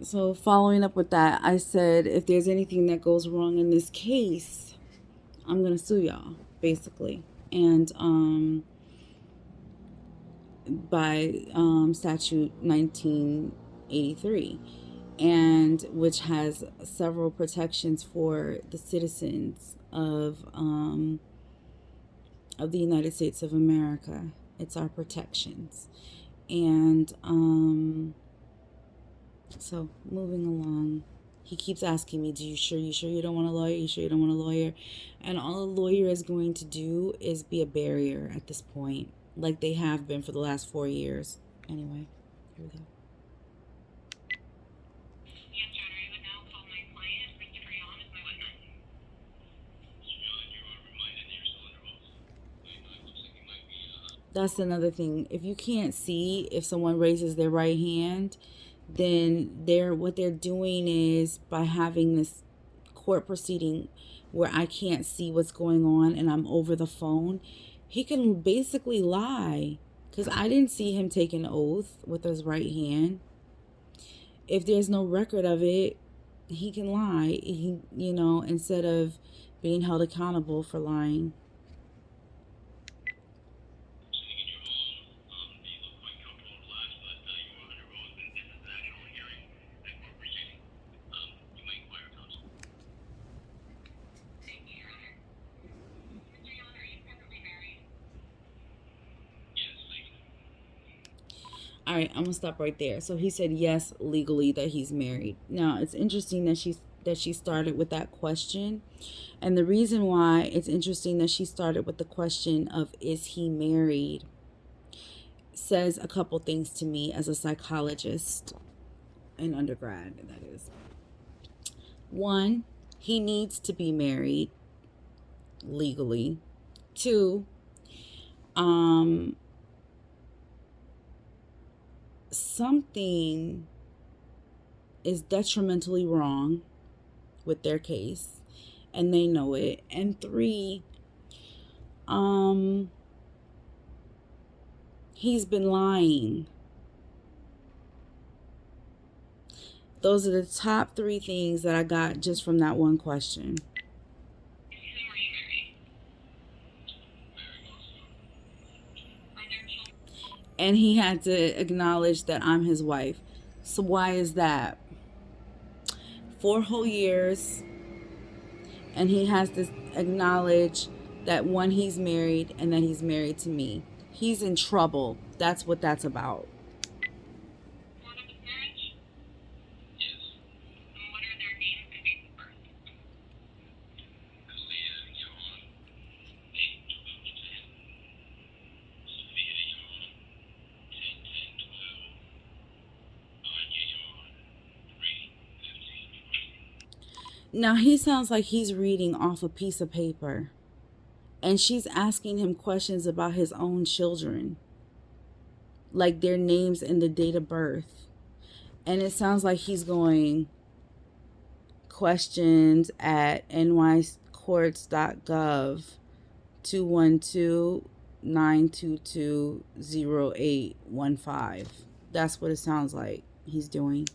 So following up with that, I said if there's anything that goes wrong in this case, I'm gonna sue y'all, basically. And by statute 1983, and which has several protections for the citizens of the United States of America. It's our protections. And so moving along, he keeps asking me, you sure you don't want a lawyer? You sure you don't want a lawyer? And all a lawyer is going to do is be a barrier at this point, like they have been for the last 4 years. Anyway, here we go. That's another thing. If you can't see if someone raises their right hand, then what they're doing is by having this court proceeding where I can't see what's going on and I'm over the phone, he can basically lie because I didn't see him take an oath with his right hand. If there's no record of it, he can lie. Instead of being held accountable for lying. All right, I'm gonna stop right there. So he said yes, legally, that he's married. Now it's interesting that she started with that question, and the reason why it's interesting that she started with the question of is he married says a couple things to me as a psychologist in undergrad. That is, one, he needs to be married legally. Two, something is detrimentally wrong with their case and they know it. And three, he's been lying. Those are the top three things that I got just from that one question. And he had to acknowledge that I'm his wife. So why is that? 4 whole years, and he has to acknowledge that one, he's married, and that he's married to me. He's in trouble. That's what that's about. Now he sounds like he's reading off a piece of paper, and she's asking him questions about his own children, like their names and the date of birth. And it sounds like he's going questions at nycourts.gov 212-922-0815. That's what it sounds like he's doing.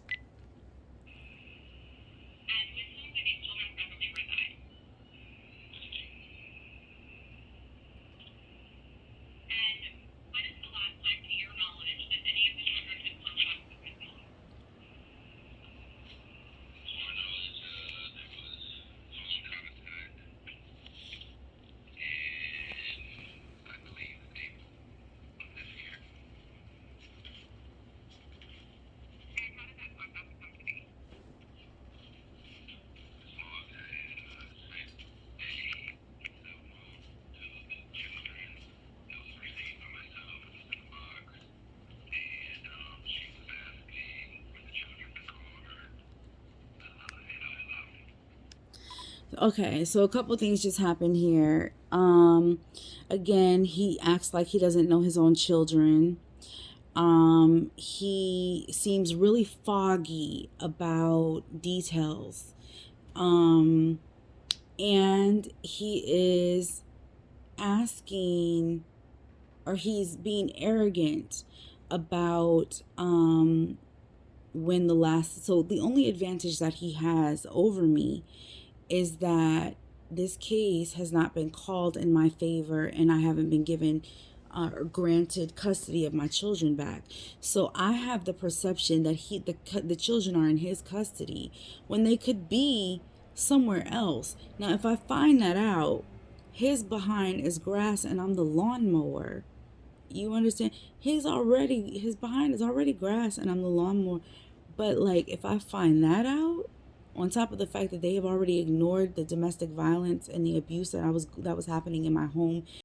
Okay, so a couple things just happened here. Again, he acts like he doesn't know his own children. He seems really foggy about details. And he is asking, or he's being arrogant about when the last, so the only advantage that he has over me is that this case has not been called in my favor and I haven't been given or granted custody of my children back. So I have the perception that the children are in his custody when they could be somewhere else. Now, if I find that out, his behind is grass and I'm the lawnmower. You understand? His behind is already grass and I'm the lawnmower. But like, if I find that out, on top of the fact that they have already ignored the domestic violence and the abuse that was happening in my home